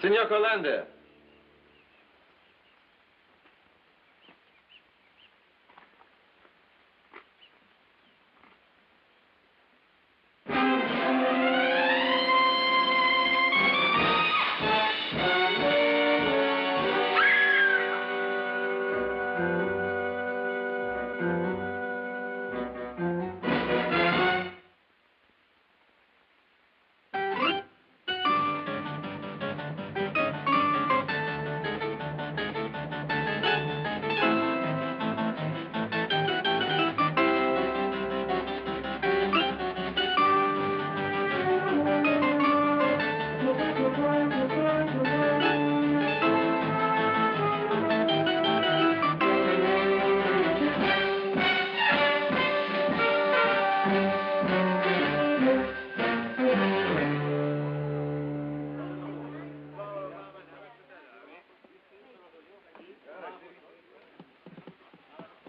Signor Colander.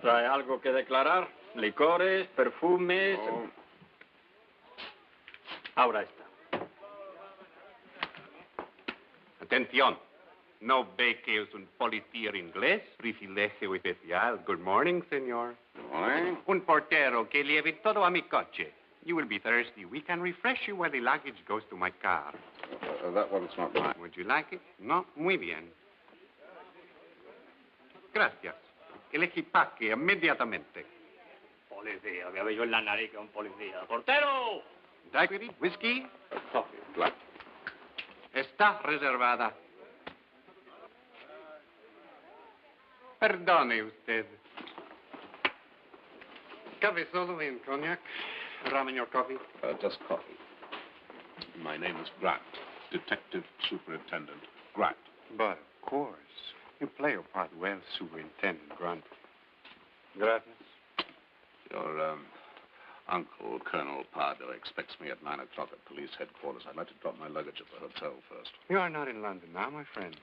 ¿Trae algo que declarar? ¿Licores, perfumes? No. Ahora está. Atención. ¿No ve que es un policía inglés? Privilegio especial. Good morning, señor. Good morning. Un portero que lleve todo a mi coche. You will be thirsty. We can refresh you while the luggage goes to my car. That one's not mine. Would you like it? No? Muy bien. Gracias. El equipaje inmediatamente. Policía, me veo yo en la nariz que un policía. ¡Portero! Daiquiri, whisky, Coffee, black. está reservada. Perdone usted. Café solo en cognac. Rum in your coffee? Just coffee. My name is Grant, Detective Superintendent Grant. But of course. You play your part well, Superintendent Grant. Gracias. Your uncle, Colonel Pardo, expects me at 9 o'clock at police headquarters. I'd like to drop my luggage at the hotel first. You are not in London now, my friend.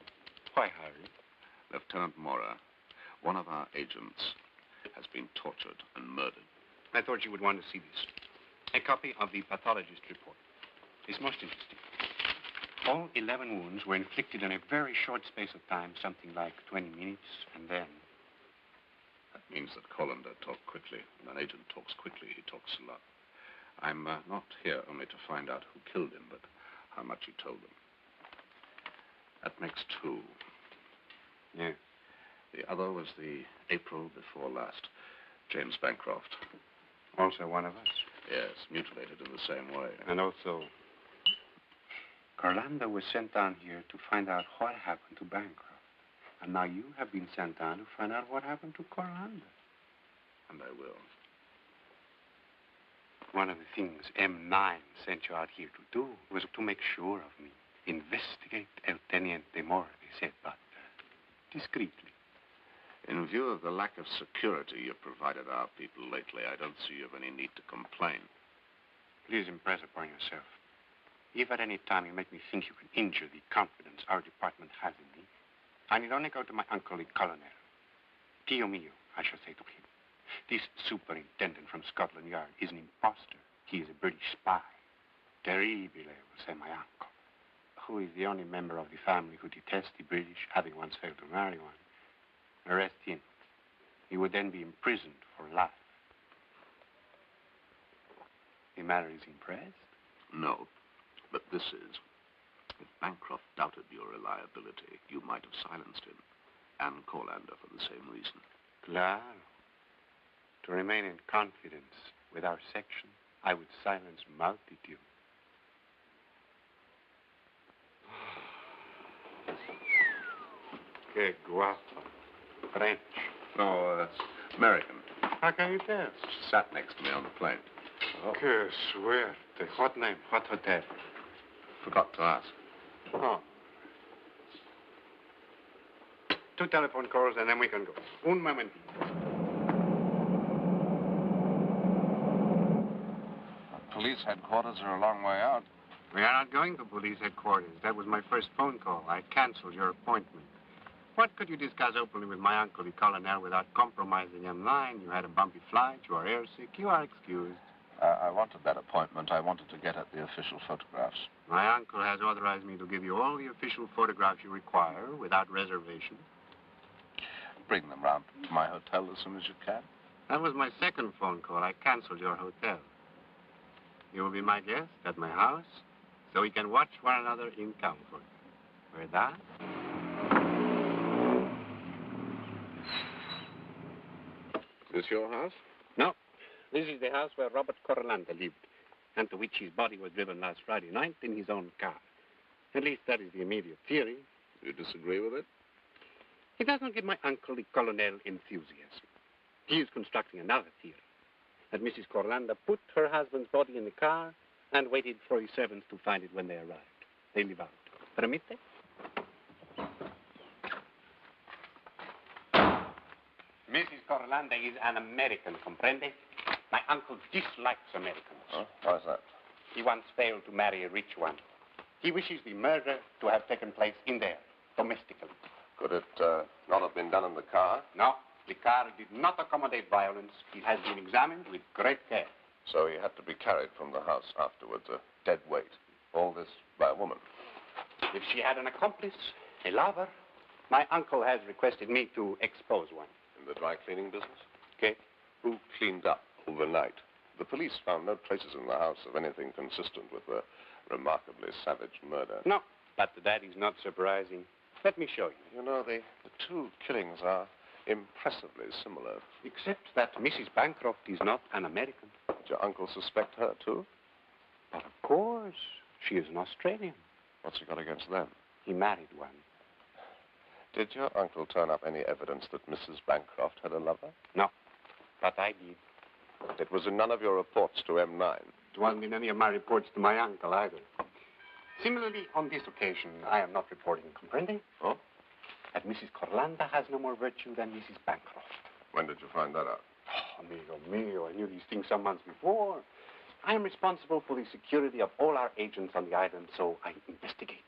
Why hurry? Lieutenant Mora, one of our agents, has been tortured and murdered. I thought you would want to see this. A copy of the pathologist report. It's most interesting. All 11 wounds were inflicted in a very short space of time, something like 20 minutes, and then... That means that Colander talked quickly. When an agent talks quickly, he talks a lot. I'm not here only to find out who killed him, but how much he told them. That makes 2. Yes. The other was the April before last, James Bancroft. Also one of us. Yes, mutilated in the same way. And also... Carlanda was sent down here to find out what happened to Bancroft. And now you have been sent down to find out what happened to Carlanda. And I will. One of the things M9 sent you out here to do was to make sure of me. Investigate El Teniente Mora, they said, but discreetly. In view of the lack of security you've provided our people lately, I don't see you have any need to complain. Please impress upon yourself. If at any time you make me think you can injure the confidence our department has in me, I need only go to my uncle, the colonel. Dio mio, I shall say to him. This superintendent from Scotland Yard is an impostor. He is a British spy. Terribile, will say my uncle, who is the only member of the family who detests the British, having once failed to marry one. Arrest him. He would then be imprisoned for life. The matter is impressed? No, but this is. If Bancroft doubted your reliability, you might have silenced him, and Colander for the same reason. Claro. To remain in confidence with our section, I would silence multitude. Que guapo. French. No, that's American. How can you tell? She sat next to me on the plane. Oh. Que suerte. What name? What hotel? Forgot to ask. Oh. 2 telephone calls and then we can go. Un moment. Police headquarters are a long way out. We are not going to police headquarters. That was my first phone call. I canceled your appointment. What could you discuss openly with my uncle, the colonel, without compromising M9? You had a bumpy flight. You are airsick. You are excused. I wanted that appointment. I wanted to get at the official photographs. My uncle has authorized me to give you all the official photographs you require without reservation. Bring them round to my hotel as soon as you can. That was my second phone call. I canceled your hotel. You will be my guest at my house, so we can watch one another in comfort. ¿Verdad? Is this your house? No. This is the house where Robert Corralanda lived, and to which his body was driven last Friday night in his own car. At least that is the immediate theory. You disagree with it? It does not give my uncle the colonel enthusiasm. He is constructing another theory, that Mrs. Corralanda put her husband's body in the car and waited for his servants to find it when they arrived. They live out. Permite? Mrs. Corralanda is an American, comprende? My uncle dislikes Americans. Huh? Why is that? He once failed to marry a rich one. He wishes the murder to have taken place in there, domestically. Could it not have been done in the car? No, the car did not accommodate violence. It has been examined with great care. So he had to be carried from the house afterwards, a dead weight. All this by a woman. If she had an accomplice, a lover, my uncle has requested me to expose one. In the dry cleaning business? Okay? Who cleaned up overnight? The police found no traces in the house of anything consistent with a remarkably savage murder. No, but that is not surprising. Let me show you. You know, the two killings are impressively similar. Except that Mrs. Bancroft is not an American. Did your uncle suspect her, too? But of course, she is an Australian. What's he got against them? He married one. Did your uncle turn up any evidence that Mrs. Bancroft had a lover? No, but I did. It was in none of your reports to M9. It wasn't in any of my reports to my uncle either. Similarly, on this occasion, I am not reporting, comprende? Oh? That Mrs. Corralanda has no more virtue than Mrs. Bancroft. When did you find that out? Oh, amigo mio, I knew these things some months before. I am responsible for the security of all our agents on the island, so I investigate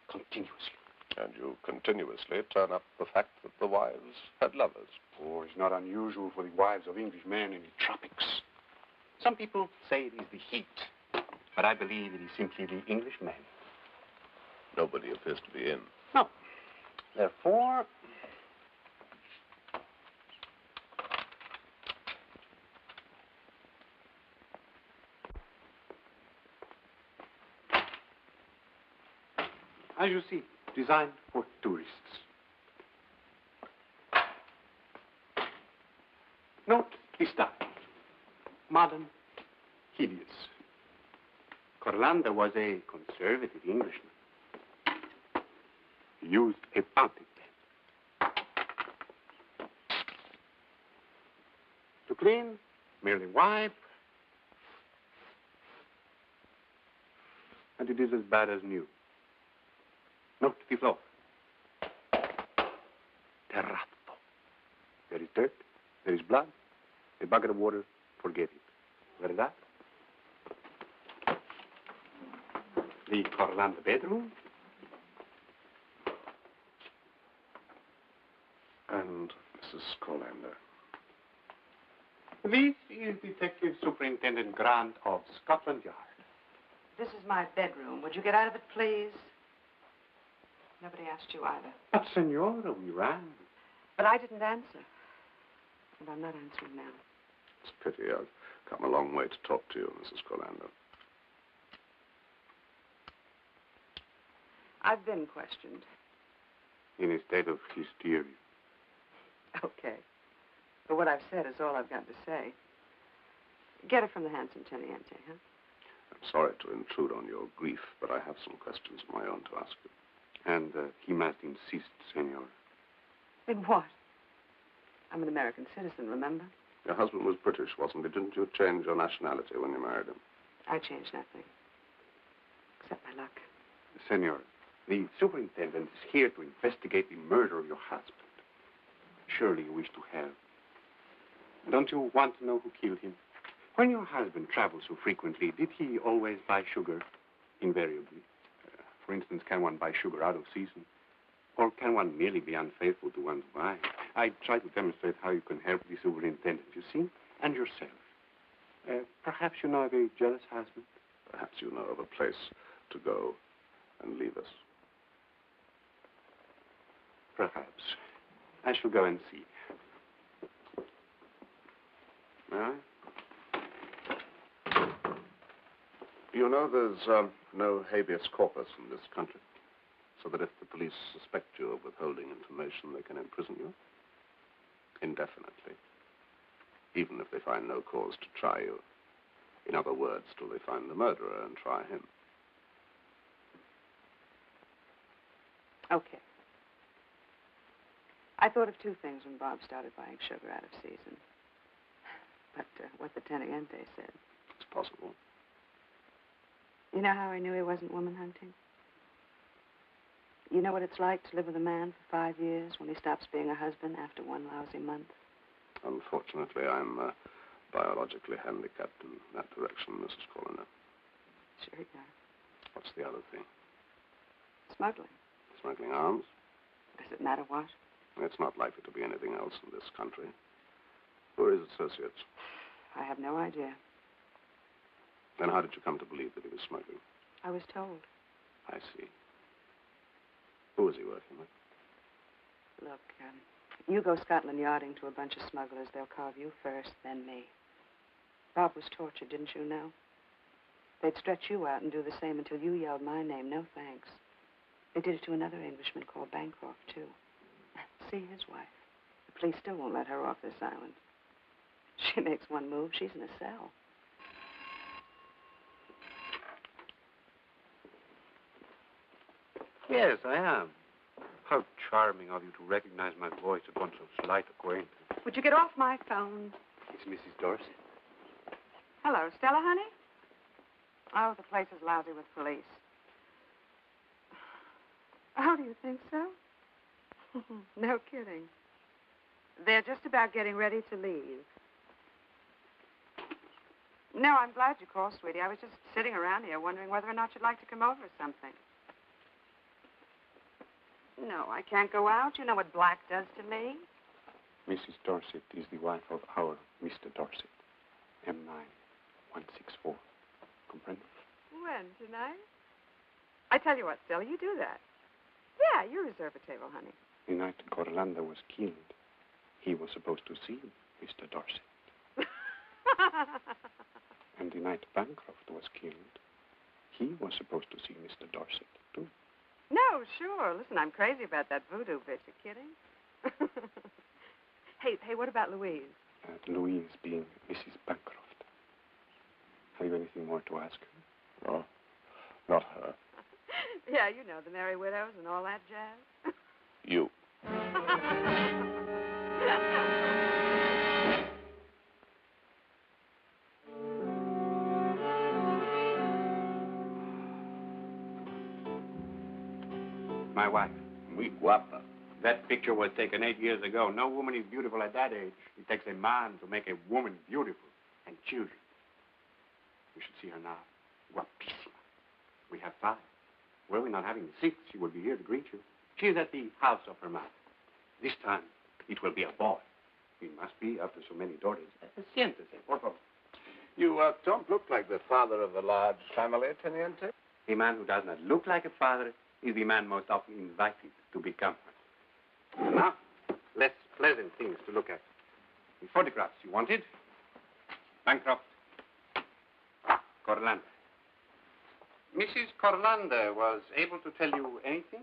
continuously. And you continuously turn up the fact that the wives had lovers. Oh, it's not unusual for the wives of Englishmen in the tropics. Some people say it is the heat, but I believe it is simply the Englishmen. Nobody appears to be in. No. Therefore, as you see, designed for tourists. Note the style. Modern, hideous. Corralanda was a conservative Englishman. He used a fountain pen. To clean, merely wipe, and it is as bad as new. Note the floor. Terrazzo. There is dirt, there is blood, a bucket of water, forget it. ¿Verdad? The Corralanda bedroom. And Mrs. Corralanda. This is Detective Superintendent Grant of Scotland Yard. This is my bedroom. Would you get out of it, please? Nobody asked you either. But, Senora, we rang. But I didn't answer. And I'm not answering now. It's a pity. I've come a long way to talk to you, Mrs. Corralanda. I've been questioned. In a state of hysteria. Okay. But what I've said is all I've got to say. Get it from the handsome Teniente, huh? I'm sorry to intrude on your grief, but I have some questions of my own to ask you. And he must insist, Senor. In what? I'm an American citizen, remember? Your husband was British, wasn't he? Didn't you change your nationality when you married him? I changed nothing. Except my luck. Senor, the superintendent is here to investigate the murder of your husband. Surely you wish to help. Don't you want to know who killed him? When your husband traveled so frequently, did he always buy sugar? Invariably. For instance, can one buy sugar out of season? Or can one merely be unfaithful to one's wife? I try to demonstrate how you can help the superintendent, you see, and yourself. Perhaps you know a very jealous husband. Perhaps you know of a place to go and leave us. Perhaps. I shall go and see. May I? You know there's no habeas corpus in this country, so that if the police suspect you of withholding information, they can imprison you indefinitely, even if they find no cause to try you. In other words, till they find the murderer and try him. Okay. I thought of two things when Bob started buying sugar out of season. But what the Teniente said. It's possible. You know how I knew he wasn't woman hunting? You know what it's like to live with a man for 5 years when he stops being a husband after one lousy month? Unfortunately, I'm biologically handicapped in that direction, Mrs. Coroner. Sure you are. What's the other thing? Smuggling. Smuggling arms? Does it matter what? It's not likely to be anything else in this country. Who are his associates? I have no idea. Then how did you come to believe that he was smuggling? I was told. I see. Who was he working with? Look, you go Scotland yarding to a bunch of smugglers. They'll carve you first, then me. Bob was tortured, didn't you know? They'd stretch you out and do the same until you yelled my name, no thanks. They did it to another Englishman called Bancroft, too. See his wife. The police still won't let her off this island. She makes one move, she's in a cell. Yes, I am. How charming of you to recognize my voice upon so slight acquaintance. Would you get off my phone? It's Mrs. Dorsey. Hello, Stella, honey? Oh, the place is lousy with police. Oh, do you think so? No kidding. They're just about getting ready to leave. No, I'm glad you called, sweetie. I was just sitting around here wondering whether or not you'd like to come over or something. No, I can't go out. You know what black does to me. Mrs. Dorset is the wife of our Mr. Dorset. M9164. Comprende? When? Tonight? I tell you what, Stella, you do that. Yeah, you reserve a table, honey. The night Corlanda was killed, he was supposed to see Mr. Dorset. And the night Bancroft was killed, he was supposed to see Mr. Dorset, too. No, sure. Listen, I'm crazy about that voodoo bitch. You kidding? Hey, what about Louise? Louise being Mrs. Bancroft. Have you anything more to ask her? No, not her. Yeah, you know, the Merry Widows and all that jazz. You. My wife. Muy guapa. That picture was taken 8 years ago. No woman is beautiful at that age. It takes a man to make a woman beautiful. And children. You should see her now. Guapissima. We have 5. Were we not having 6, she would be here to greet you. She is at the house of her mother. This time, it will be a boy. He must be after so many daughters. Siéntese, por favor. You don't look like the father of a large family, Teniente. A man who does not look like a father is the man most often invited to become one. Now, less pleasant things to look at. The photographs you wanted. Bancroft. Corlanda. Mrs. Corlanda was able to tell you anything?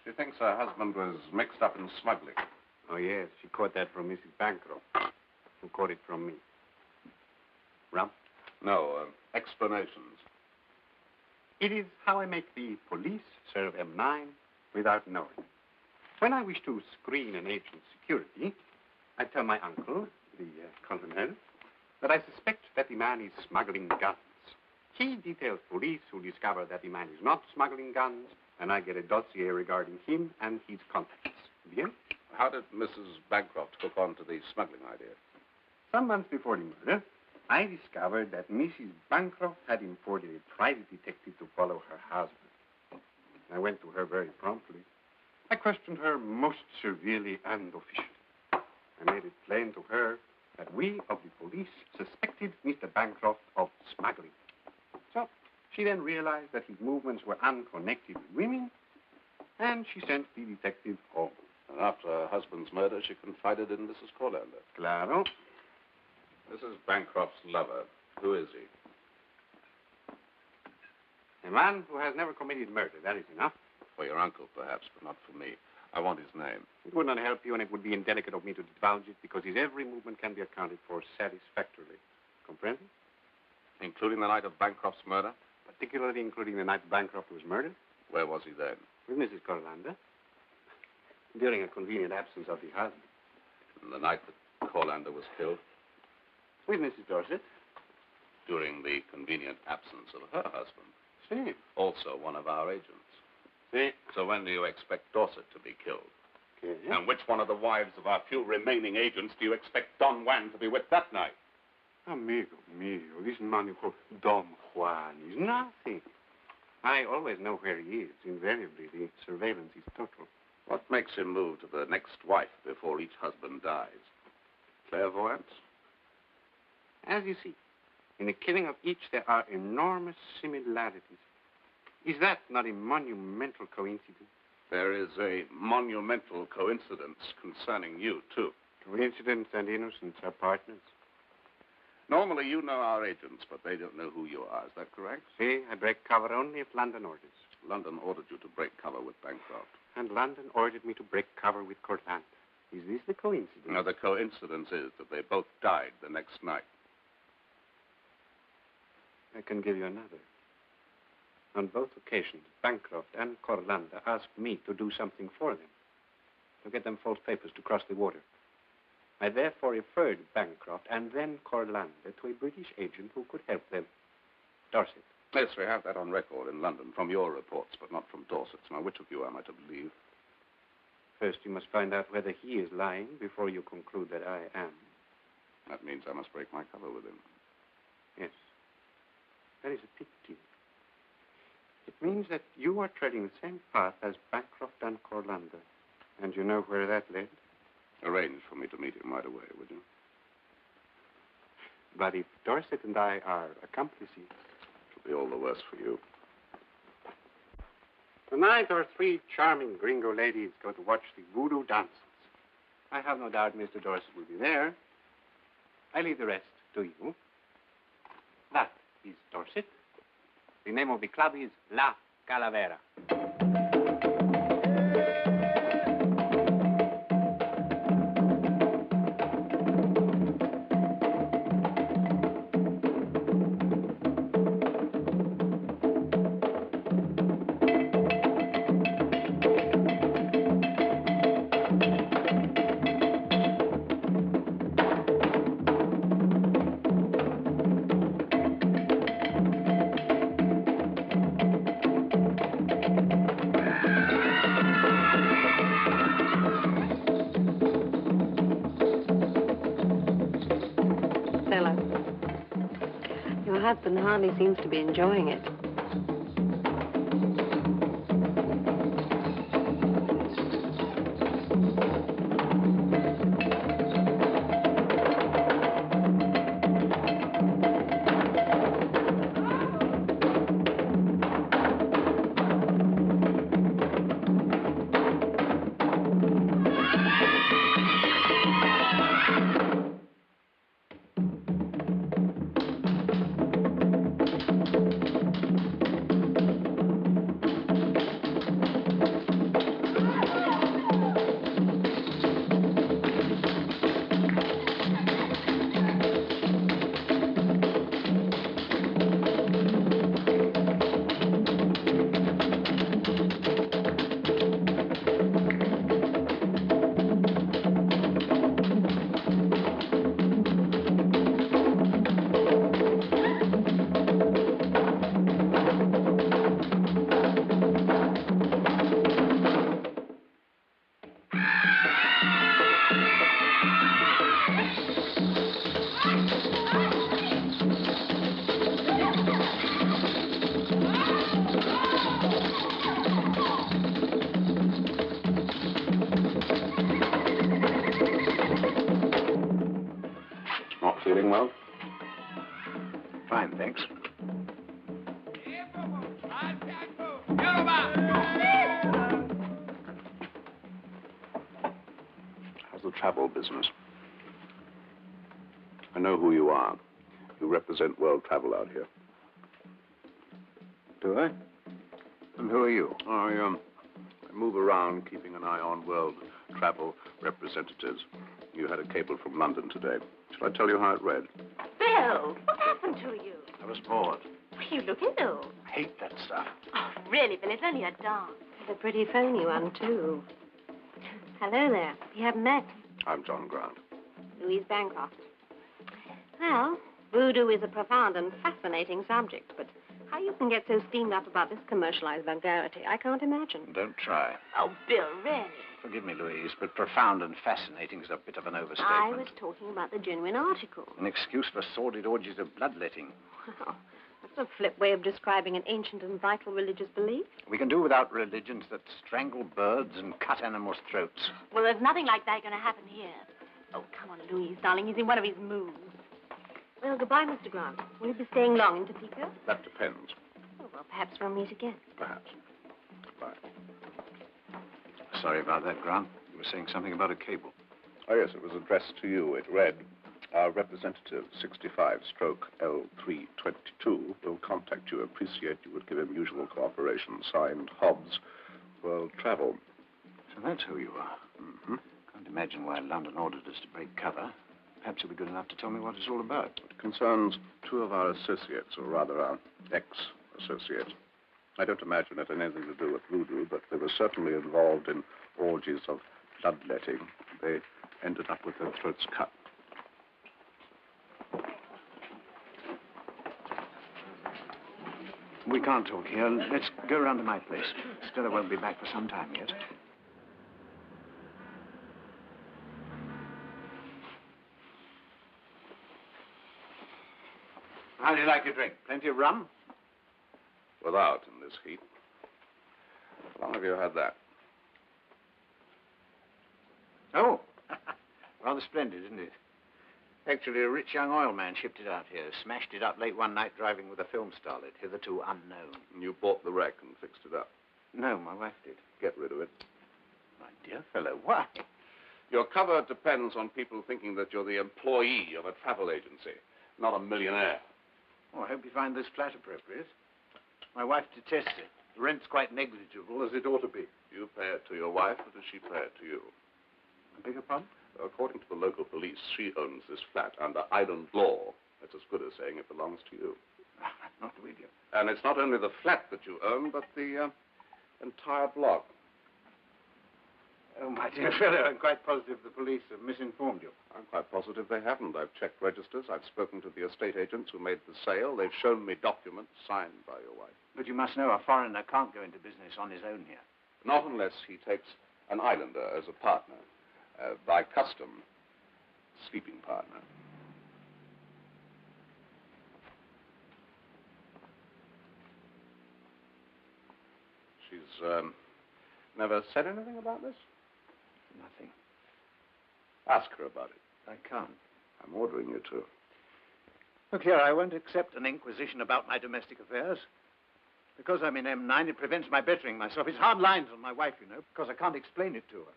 She thinks her husband was mixed up in smuggling. Oh, yes. She caught that from Mrs. Bancroft, who caught it from me. Rum? No, explanations. It is how I make the police serve M9 without knowing. When I wish to screen an agent's security, I tell my uncle, the colonel, that I suspect that the man is smuggling guns. He details police who discover that the man is not smuggling guns, and I get a dossier regarding him and his contacts. Bien? How did Mrs. Bancroft hook on to the smuggling idea? Some months before the murder, I discovered that Mrs. Bancroft had imported a private detective to follow her husband. I went to her very promptly. I questioned her most severely and officially. I made it plain to her that we of the police suspected Mr. Bancroft of smuggling. So she then realized that his movements were unconnected with women, and she sent the detective home. And after her husband's murder, she confided in Mrs. Corlander. Claro. Mrs. Bancroft's lover. Who is he? A man who has never committed murder, that is enough. For your uncle, perhaps, but not for me. I want his name. It would not help you, and it would be indelicate of me to divulge it, because his every movement can be accounted for satisfactorily. Comprehend? Including the night of Bancroft's murder? Particularly including the night Bancroft was murdered. Where was he then? With Mrs. Corlander. During a convenient absence of the husband. The night that Corlander was killed? With Mrs. Dorset. During the convenient absence of her husband? See. Also one of our agents. See. So when do you expect Dorset to be killed? Okay. And which one of the wives of our few remaining agents do you expect Don Juan to be with that night? Amigo mio, this man you call Don Juan is nothing. I always know where he is. Invariably, the surveillance is total. What makes him move to the next wife before each husband dies? Clairvoyance? As you see, in the killing of each, there are enormous similarities. Is that not a monumental coincidence? There is a monumental coincidence concerning you, too. Coincidence and innocence are partners. Normally, you know our agents, but they don't know who you are. Is that correct? See, I break cover only if London orders. London ordered you to break cover with Bancroft. And London ordered me to break cover with Cortland. Is this the coincidence? No, the coincidence is that they both died the next night. I can give you another. On both occasions, Bancroft and Corlander asked me to do something for them, to get them false papers to cross the water. I therefore referred Bancroft and then Corlander to a British agent who could help them, Dorset. Yes, we have that on record in London from your reports, but not from Dorset's. Now, which of you am I to believe? First, you must find out whether he is lying before you conclude that I am. That means I must break my cover with him. Yes. That is a pity. It means that you are treading the same path as Bancroft and Corlander. And you know where that led? Arrange for me to meet him right away, would you? But if Dorset and I are accomplices... It'll be all the worse for you. Tonight, our three charming gringo ladies go to watch the voodoo dances. I have no doubt Mr. Dorset will be there. I leave the rest to you. That is Dorset. The name of the club is La Calavera. Your husband hardly seems to be enjoying it. well? Fine, thanks. How's the travel business? I know who you are. You represent world travel out here. Do I? And who are you? I move around keeping an eye on world travel representatives. You had a cable from London today. Shall I tell you how it read? Bill, what happened to you? I was bored. You look ill. I hate that stuff. Oh, really, Bill, it's only a dance. It's a pretty phony one, too. Hello there. We haven't met. I'm John Grant. Louise Bancroft. Well, voodoo is a profound and fascinating subject, but how you can get so steamed up about this commercialized vulgarity, I can't imagine. Don't try. Oh, Bill, really? Forgive me, Louise, but profound and fascinating is a bit of an overstatement. I was talking about the genuine article. An excuse for sordid orgies of bloodletting. Well, that's a flip way of describing an ancient and vital religious belief. We can do without religions that strangle birds and cut animals' throats. Well, there's nothing like that going to happen here. Oh, come on, Louise, darling. He's in one of his moods. Well, goodbye, Mr. Grant. Will you be staying long in Topeka? That depends. Oh, well, perhaps we'll meet again. Perhaps. Goodbye. Sorry about that, Grant. You were saying something about a cable. Oh, yes, it was addressed to you. It read, our representative, 65/L322, will contact you. Appreciate you would give him usual cooperation. Signed, Hobbs, World Travel. So that's who you are. Mm-hmm. Can't imagine why London ordered us to break cover. Perhaps you'll be good enough to tell me what it's all about. It concerns two of our associates, or rather our ex-associates. I don't imagine it had anything to do with voodoo, but they were certainly involved in orgies of bloodletting. They ended up with their throats cut. We can't talk here. Let's go round to my place. Stella won't be back for some time yet. How do you like your drink? Plenty of rum? Without in this heat. How long have you had that? Oh, rather splendid, isn't it? Actually, a rich young oil man shipped it out here, smashed it up late one night driving with a film starlet, hitherto unknown. And you bought the wreck and fixed it up. No, my wife did. Get rid of it. My dear fellow, why? Your cover depends on people thinking that you're the employee of a travel agency, not a millionaire. Oh, I hope you find this flat appropriate. My wife detests it. The rent's quite negligible, as it ought to be. You pay it to your wife, or does she pay it to you? I beg your pardon? According to the local police, she owns this flat under island law. That's as good as saying it belongs to you. I'm not with you. And it's not only the flat that you own, but the entire block. Oh, my dear fellow, I'm quite positive the police have misinformed you. I'm quite positive they haven't. I've checked registers. I've spoken to the estate agents who made the sale. They've shown me documents signed by your wife. But you must know a foreigner can't go into business on his own here. Not unless he takes an islander as a partner. By custom, sleeping partner. She's never said anything about this? Nothing. Ask her about it. I can't. I'm ordering you to. Look here, I won't accept an inquisition about my domestic affairs. Because I'm in M9, it prevents my bettering myself. It's hard lines on my wife, you know, because I can't explain it to her.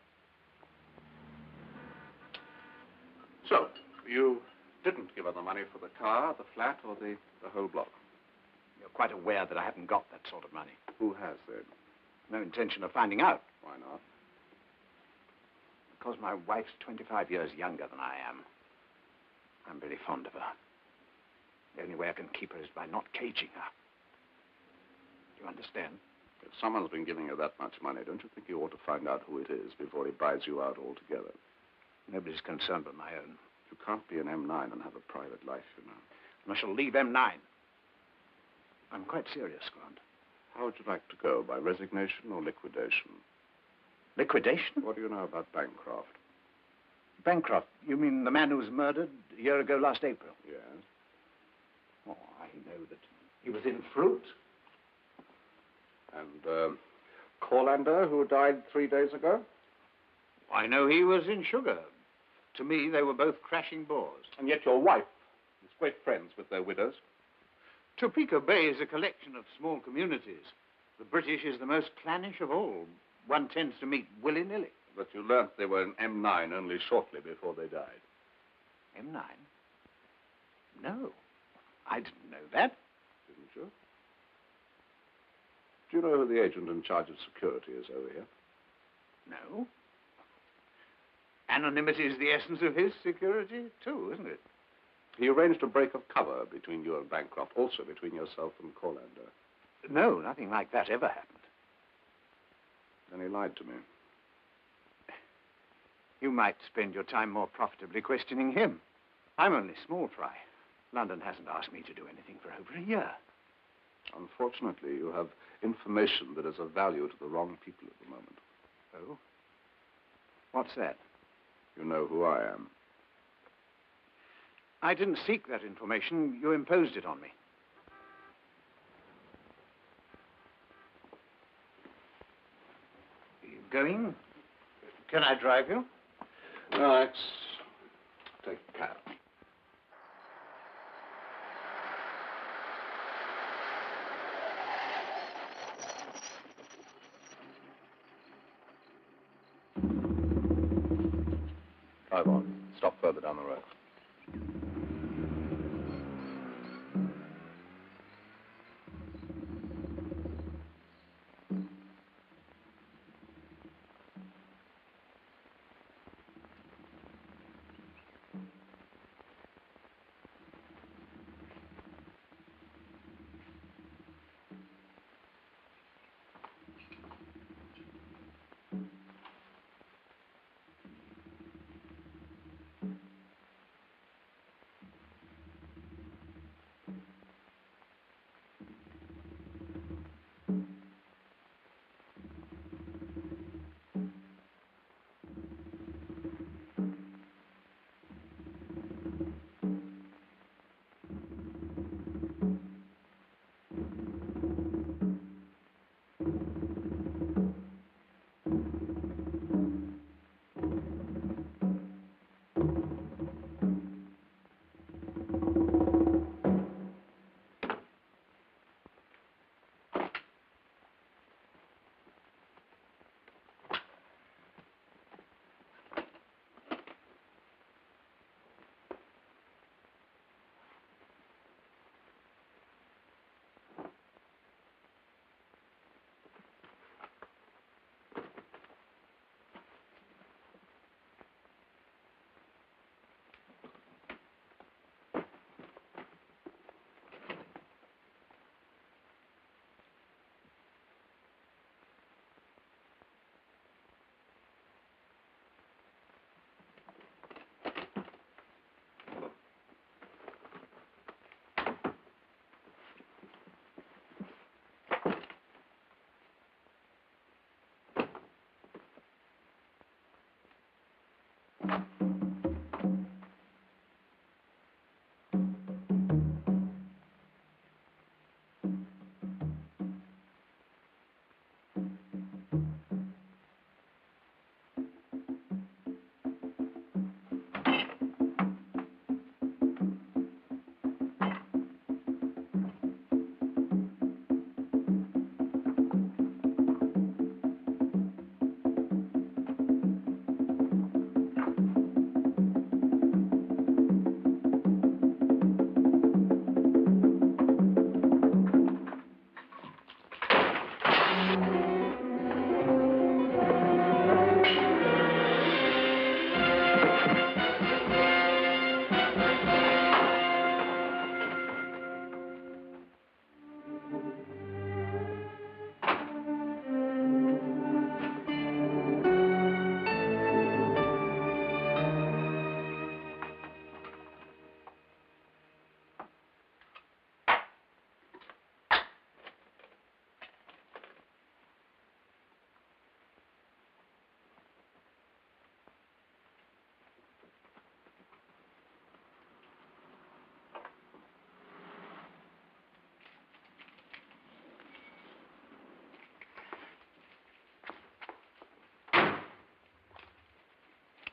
So, you didn't give her the money for the car, the flat, or the whole block? You're quite aware that I haven't got that sort of money. Who has, then? No intention of finding out. Why not? Because my wife's 25 years younger than I am. I'm very fond of her. The only way I can keep her is by not caging her. Do you understand? If someone's been giving her that much money, don't you think you ought to find out who it is before he buys you out altogether? Nobody's concerned but my own. You can't be an M9 and have a private life, you know. And I shall leave M9. I'm quite serious, Grant. How would you like to go? By resignation or liquidation? Liquidation? What do you know about Bancroft? Bancroft? You mean the man who was murdered a year ago last April? Yes. Oh, I know that he was in fruit. And Corlander, who died 3 days ago? I know he was in sugar. To me, they were both crashing bores. And yet your wife great friends with their widows. Topeka Bay is a collection of small communities. The British is the most clannish of all. One tends to meet willy-nilly. But you learnt they were in M9 only shortly before they died. M9? No, I didn't know that. Didn't you? Do you know who the agent in charge of security is over here? No. Anonymity is the essence of his security, too, isn't it? He arranged a break of cover between you and Bancroft, also between yourself and Corlander. No, nothing like that ever happened. Then he lied to me. You might spend your time more profitably questioning him. I'm only small fry. London hasn't asked me to do anything for over a year. Unfortunately, you have information that is of value to the wrong people at the moment. Oh? What's that? You know who I am. I didn't seek that information. You imposed it on me. Are you going? Can I drive you? No, let's take a cab. Drive on. Stop further down the road.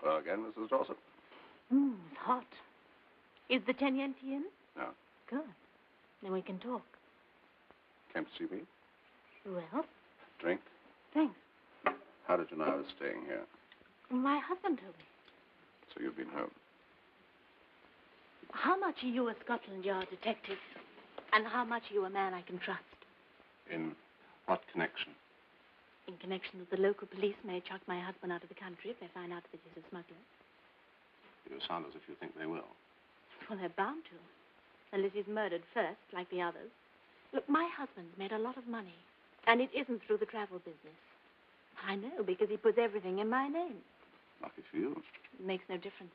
Well, again, Mrs. Dawson. It's hot. Is the 10 yen tea in? No. Good. Then we can talk. Came to see me? Well, Drink? thanks. How did you know I was staying here? My husband told me. So you've been home. How much are you a Scotland Yard detective? And how much are you a man I can trust? In what connection? In connection with the local police may chuck my husband out of the country if they find out that he's a smuggler. You sound as if you think they will. Well, they're bound to. Unless he's murdered first, like the others. Look, my husband's made a lot of money. And it isn't through the travel business. I know, because he puts everything in my name. Lucky for you. It makes no difference.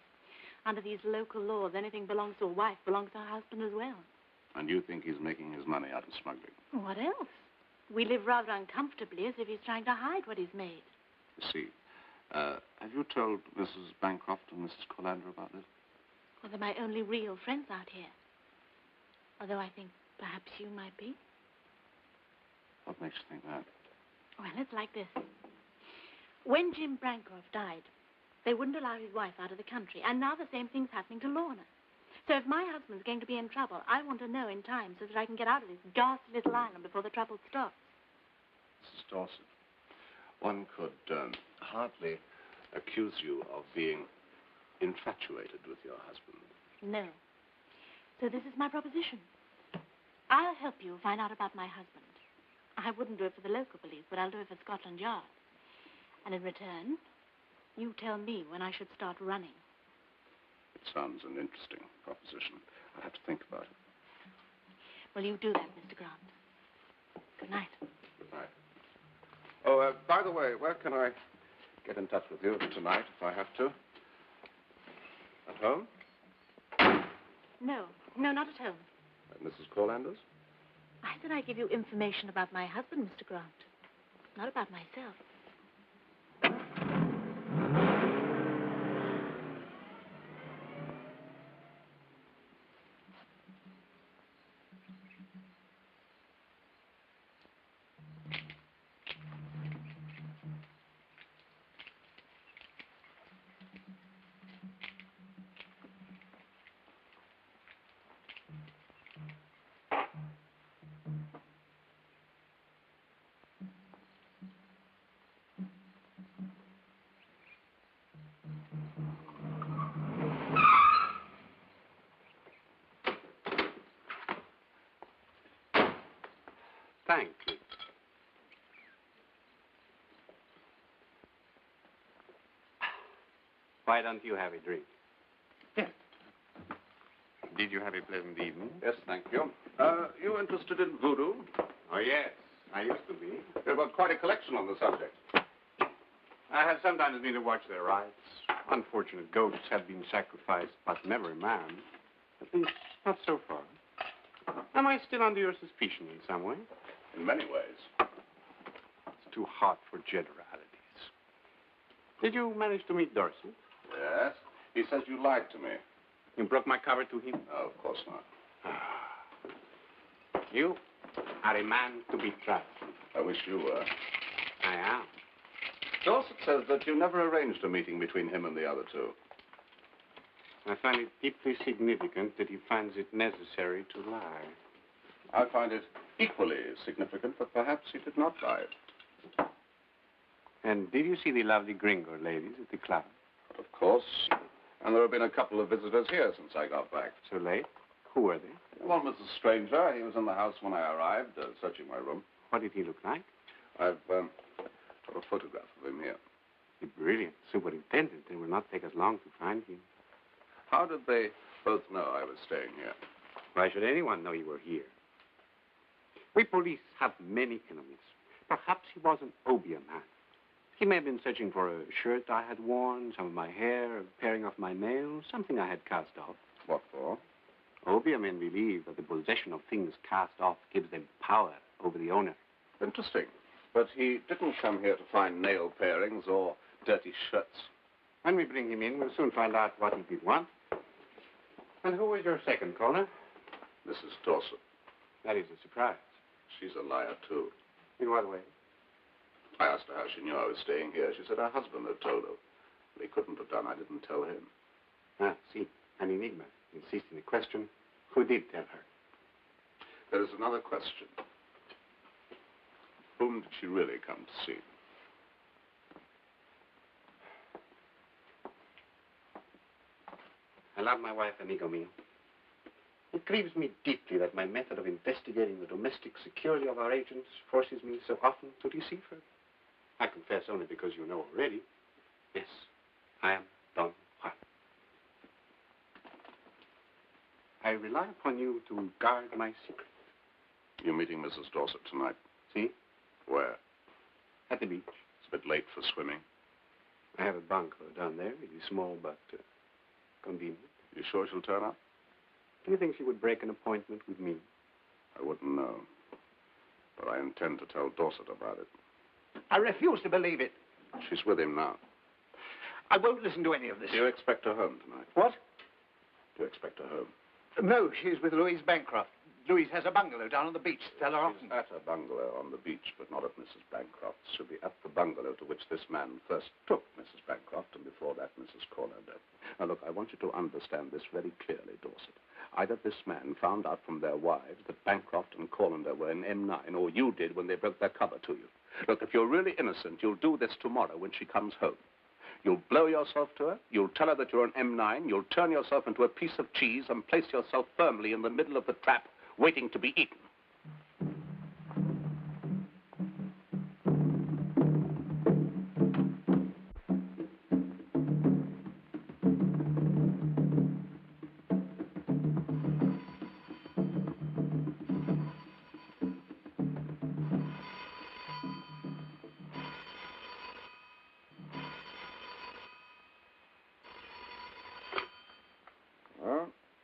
Under these local laws, anything belongs to a wife belongs to her husband as well. And you think he's making his money out of smuggling? What else? We live rather uncomfortably, as if he's trying to hide what he's made. You see. Have you told Mrs. Bancroft and Mrs. Colander about this? Well, they're my only real friends out here. Although I think perhaps you might be. What makes you think that? Well, it's like this. When Jim Bancroft died, they wouldn't allow his wife out of the country. And now the same thing's happening to Lorna. So if my husband's going to be in trouble, I want to know in time so that I can get out of this ghastly little island before the trouble starts. Mrs. Dawson, one could hardly accuse you of being infatuated with your husband. No. So this is my proposition. I'll help you find out about my husband. I wouldn't do it for the local police, but I'll do it for Scotland Yard. And in return, you tell me when I should start running. It sounds an interesting proposition. I'll have to think about it. Well, you do that, Mr. Grant. Good night. Good night. Oh, by the way, where can I get in touch with you tonight if I have to? At home? No, not at home. At Mrs. Colander's? I said I'd give you information about my husband, Mr. Grant. Not about myself. Thank you. Why don't you have a drink? Yes. Did you have a pleasant evening? Yes, thank you. You interested in voodoo? Oh, yes. I used to be. You've got quite a collection on the subject. I have sometimes been to watch their rites. Unfortunate ghosts have been sacrificed, but never a man. At least, not so far. Am I still under your suspicion in some way? In many ways. It's too hot for generalities. Did you manage to meet Dorset? Yes. He says you lied to me. You broke my cover to him? No, of course not. You are a man to be trusted. I wish you were. I am. Dorset says that you never arranged a meeting between him and the other two. I find it deeply significant that he finds it necessary to lie. I find it equally significant that perhaps he did not lie. And did you see the lovely Gringo ladies at the club? Of course. And there have been a couple of visitors here since I got back. So late? Who were they? One was a stranger. He was in the house when I arrived, searching my room. What did he look like? I've got a photograph of him here. A brilliant superintendent. It will not take us long to find him. How did they both know I was staying here? Why should anyone know you were here? We police have many enemies. Perhaps he was an opium man. He may have been searching for a shirt I had worn, some of my hair, a paring of my nails, something I had cast off. What for? Opium men believe that the possession of things cast off gives them power over the owner. Interesting. But he didn't come here to find nail parings or dirty shirts. When we bring him in, we'll soon find out what he did want. And who is your second caller? Mrs. Dorset. That is a surprise. She's a liar, too. In what way? I asked her how she knew I was staying here. She said her husband had told her. But he couldn't have done. I didn't tell him. Ah, see, an enigma. Insisting a question, Who did tell her? There is another question. Whom did she really come to see? I love my wife, amigo mio. It grieves me deeply that my method of investigating the domestic security of our agents forces me so often to deceive her. I confess only because you know already. Yes, I am Don Juan. I rely upon you to guard my secret. You're meeting Mrs. Dorset tonight. See? Where? At the beach. It's a bit late for swimming. I have a bungalow down there. It is small, but convenient. You sure she'll turn up? Do you think she would break an appointment with me? I wouldn't know. But I intend to tell Dorset about it. I refuse to believe it. She's with him now. I won't listen to any of this. Do you expect her home tonight? What? Do you expect her home? No, she's with Louise Bancroft. Louise has a bungalow down on the beach. Tell her She's often. at her bungalow on the beach, but not at Mrs. Bancroft's. She'll be at the bungalow to which this man first took Mrs. Bancroft, and before that, Mrs. Corlander. Now, look, I want you to understand this very clearly, Dorset. Either this man found out from their wives that Bancroft and Corlander were in M9, or you did when they broke their cover to you. Look, if you're really innocent, you'll do this tomorrow when she comes home. You'll blow yourself to her, you'll tell her that you're an M9, you'll turn yourself into a piece of cheese and place yourself firmly in the middle of the trap, waiting to be eaten.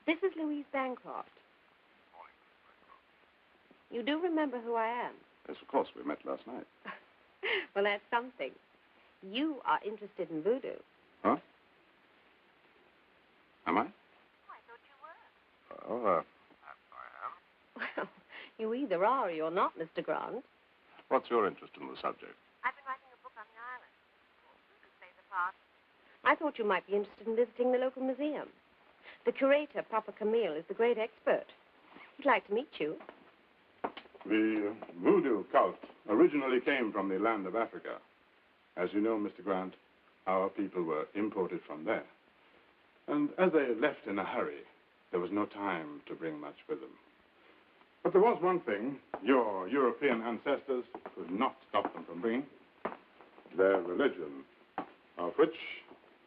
This is Louise Bancroft. You do remember who I am? Yes, of course, we met last night. Well, that's something. You are interested in voodoo. Huh? Am I? I thought you were. Well, Well, you either are or you're not, Mr. Grant. what's your interest in the subject? I've been writing a book on the island. Voodoo plays a part. I thought you might be interested in visiting the local museum. The curator, Papa Camille, is the great expert. He'd like to meet you. The voodoo cult originally came from the land of Africa. As you know, Mr. Grant, our people were imported from there. And as they left in a hurry, there was no time to bring much with them. But there was one thing your European ancestors could not stop them from bringing: their religion, of which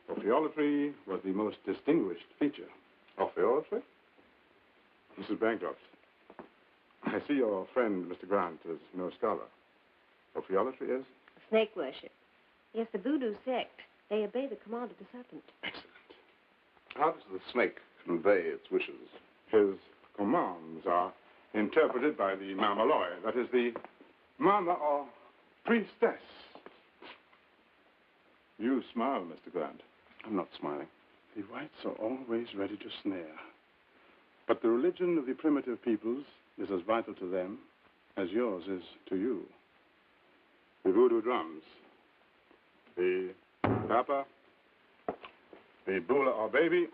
orpheolatry was the most distinguished feature. Orpheolatry? Mrs. Bancroft, I see your friend, Mr. Grant, is no scholar. Orpheolatry is? Snake worship. Yes, the voodoo sect. They obey the command of the serpent. Excellent. How does the snake convey its wishes? His commands are interpreted by the Mamaloi, that is the Mama or priestess. You smile, Mr. Grant. I'm not smiling. The whites are always ready to snare. But the religion of the primitive peoples is as vital to them as yours is to you. The voodoo drums, the papa, the bula or baby,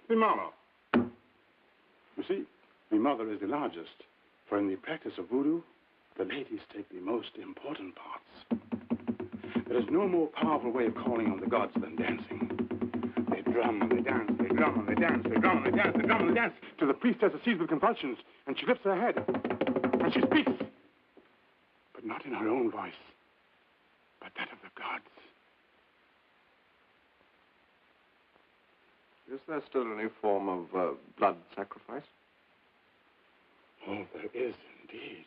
the mama. You see, the mother is the largest, for in the practice of voodoo, the ladies take the most important parts. There is no more powerful way of calling on the gods than dancing. They drum and they dance, they drum and they dance, they drum and they dance, they drum and they dance, till the priestess is seized with convulsions, and she lifts her head, and she speaks. But not in her own voice, but that of the gods. Is there still any form of blood sacrifice? Oh, there is indeed.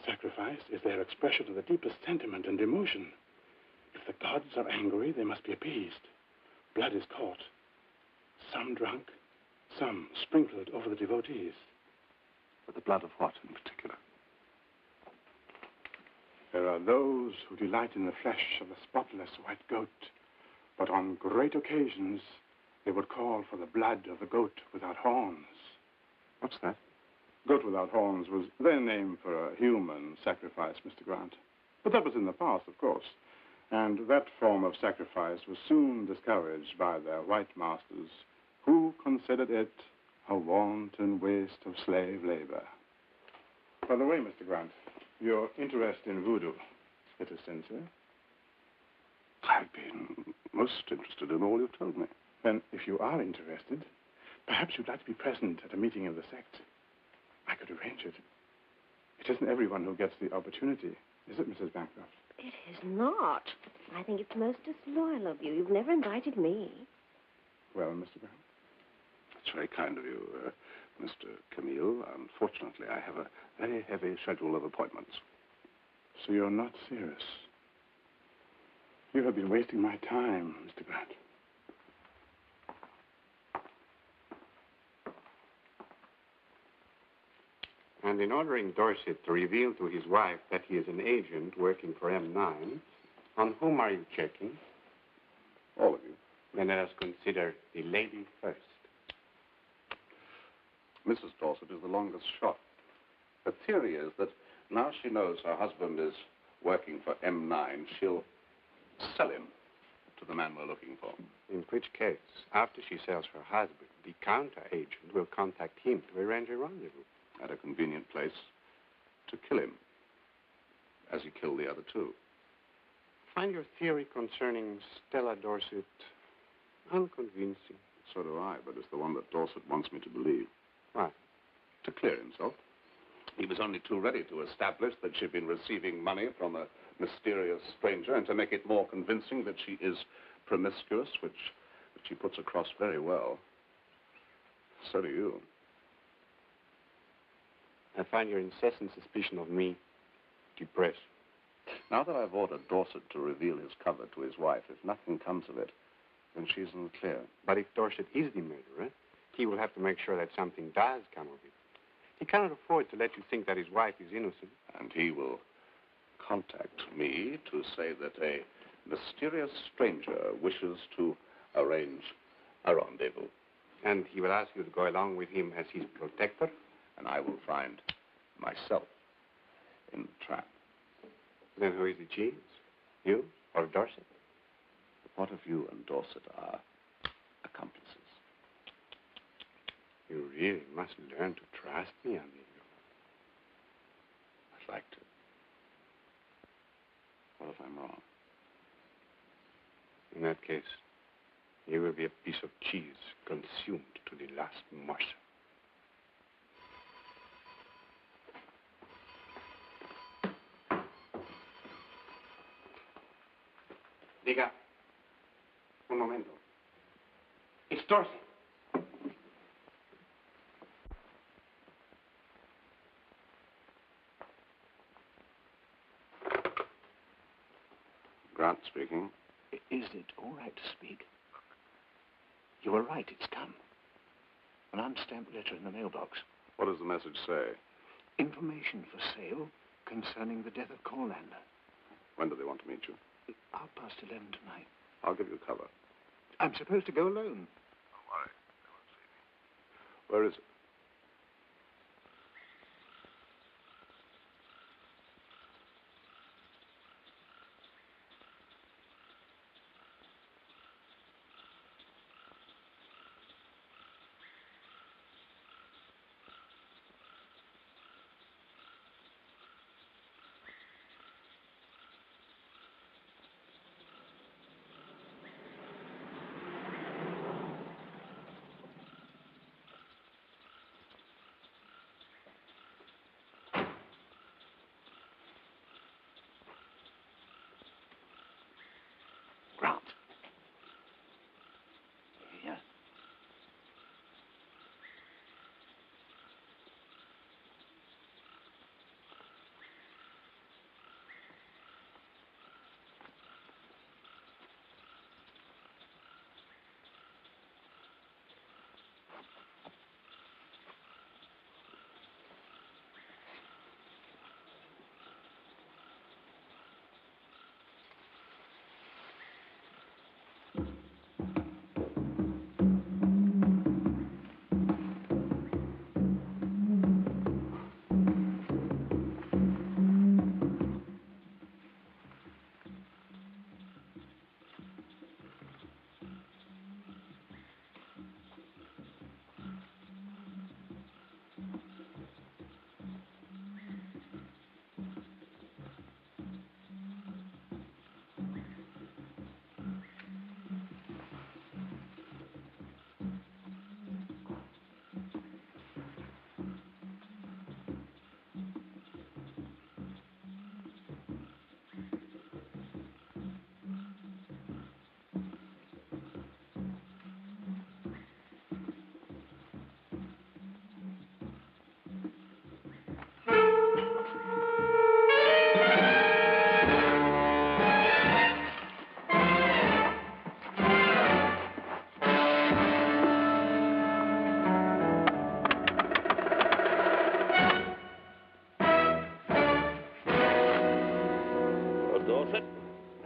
Sacrifice is their expression of the deepest sentiment and emotion. If the gods are angry, they must be appeased. Blood is caught. Some drunk, some sprinkled over the devotees. But the blood of what in particular? There are those who delight in the flesh of the spotless white goat, but on great occasions, they would call for the blood of the goat without horns. What's that? Goat without horns was their name for a human sacrifice, Mr. Grant. But that was in the past, of course. And that form of sacrifice was soon discouraged by their white masters, who considered it a wanton waste of slave labor. By the way, Mr. Grant, your interest in voodoo, it is sincere? I've been most interested in all you've told me. Then, if you are interested, perhaps you'd like to be present at a meeting of the sect. I could arrange it. It isn't everyone who gets the opportunity, is it, Mrs. Bancroft? It is not. I think it's most disloyal of you. You've never invited me. Well, Mr. Grant? It's very kind of you, Mr. Camille. Unfortunately, I have a very heavy schedule of appointments. So you're not serious? You have been wasting my time, Mr. Grant. And in ordering Dorset to reveal to his wife that he is an agent working for M9, on whom are you checking? All of you. Then let us consider the lady first. Mrs. Dorset is the longest shot. The theory is that now she knows her husband is working for M9, she'll sell him to the man we're looking for. In which case, after she sells her husband, the counter-agent will contact him to arrange a rendezvous. At a convenient place to kill him, as he killed the other two. Find your theory concerning Stella Dorset unconvincing. So do I, but it's the one that Dorset wants me to believe. Why? To clear himself. He was only too ready to establish that she'd been receiving money from a mysterious stranger, and to make it more convincing that she is promiscuous, which she puts across very well. So do you. I find your incessant suspicion of me depressing. Now that I've ordered Dorset to reveal his cover to his wife, if nothing comes of it, then she's in the clear. But if Dorset is the murderer, he will have to make sure that something does come of it. He cannot afford to let you think that his wife is innocent. And he will contact me to say that a mysterious stranger wishes to arrange a rendezvous. And he will ask you to go along with him as his protector? And I will find myself in the trap. Then who is the cheese? You or Dorset? What if you and Dorset are accomplices? You really must learn to trust me, amigo. I'd like to. What if I'm wrong? In that case, you will be a piece of cheese consumed to the last morsel. Diga, un momento. It's Dorset. Grant speaking. Is it all right to speak? You were right, it's come. An unstamped letter in the mailbox. What does the message say? Information for sale concerning the death of Corlander. When do they want to meet you? 11:30 tonight. I'll give you cover. I'm supposed to go alone. Don't worry. They won't see me. Where is it?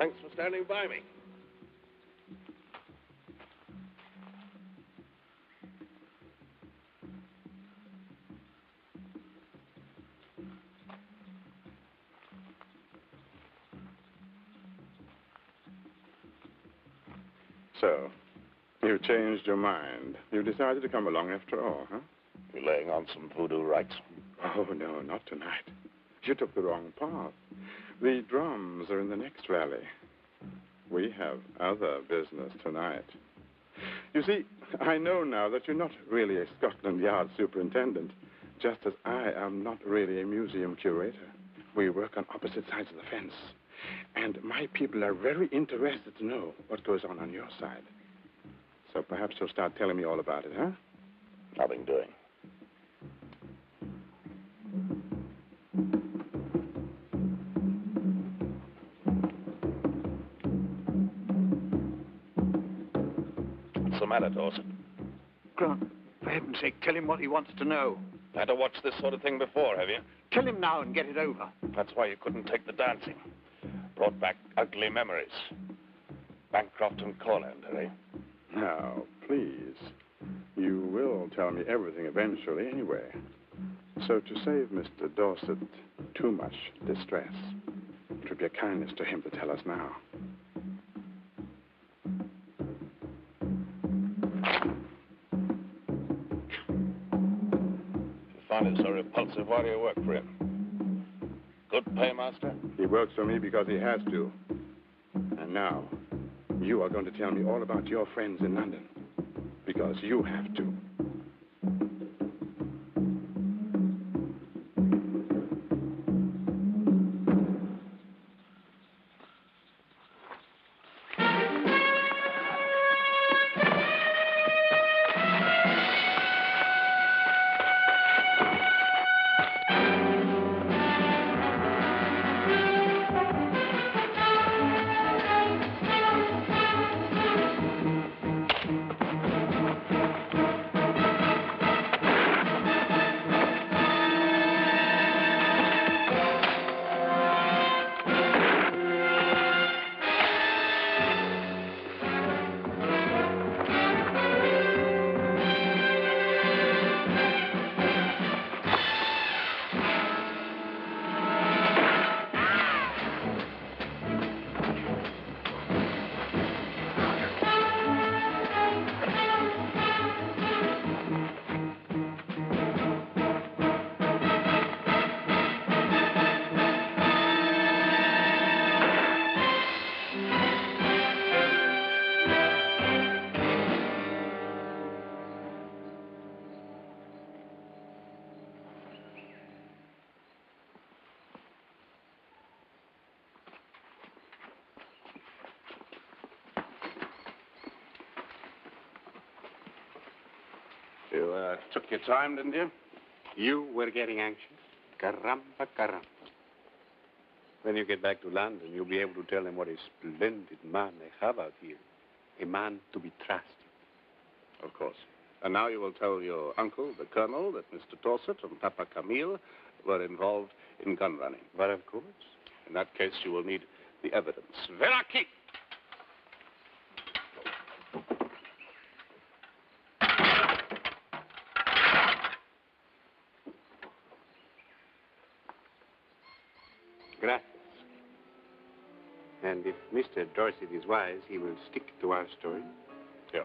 Thanks for standing by me. So, you changed your mind. You decided to come along after all, huh? You're laying on some voodoo rites. Oh, no, not tonight. You took the wrong path. The drums are in the next valley. We have other business tonight. You see, I know now that you're not really a Scotland Yard superintendent, just as I am not really a museum curator. We work on opposite sides of the fence. And my people are very interested to know what goes on your side. So perhaps you'll start telling me all about it, huh? Nothing doing. What's the matter, Dawson? Grant, for heaven's sake, tell him what he wants to know. Had to watch this sort of thing before, have you? Tell him now and get it over. That's why you couldn't take the dancing. Brought back ugly memories. Bancroft and Corlander, eh? Now, please. You will tell me everything eventually anyway. So to save Mr. Dorset too much distress, it would be a kindness to him to tell us now. If you find it so repulsive, why do you work for him? Good paymaster? He works for me because he has to. And now, you are going to tell me all about your friends in London. Because you have to. You took your time, didn't you? You were getting anxious? Caramba, caramba. When you get back to London, you'll be able to tell them what a splendid man they have out here. A man to be trusted. Of course. And now you will tell your uncle, the colonel, that Mr. Dorset and Papa Camille were involved in gun running. But of course. In that case, you will need the evidence. Veraki! Gracias. And if Mr. Dorset is wise, he will stick to our story. Yeah.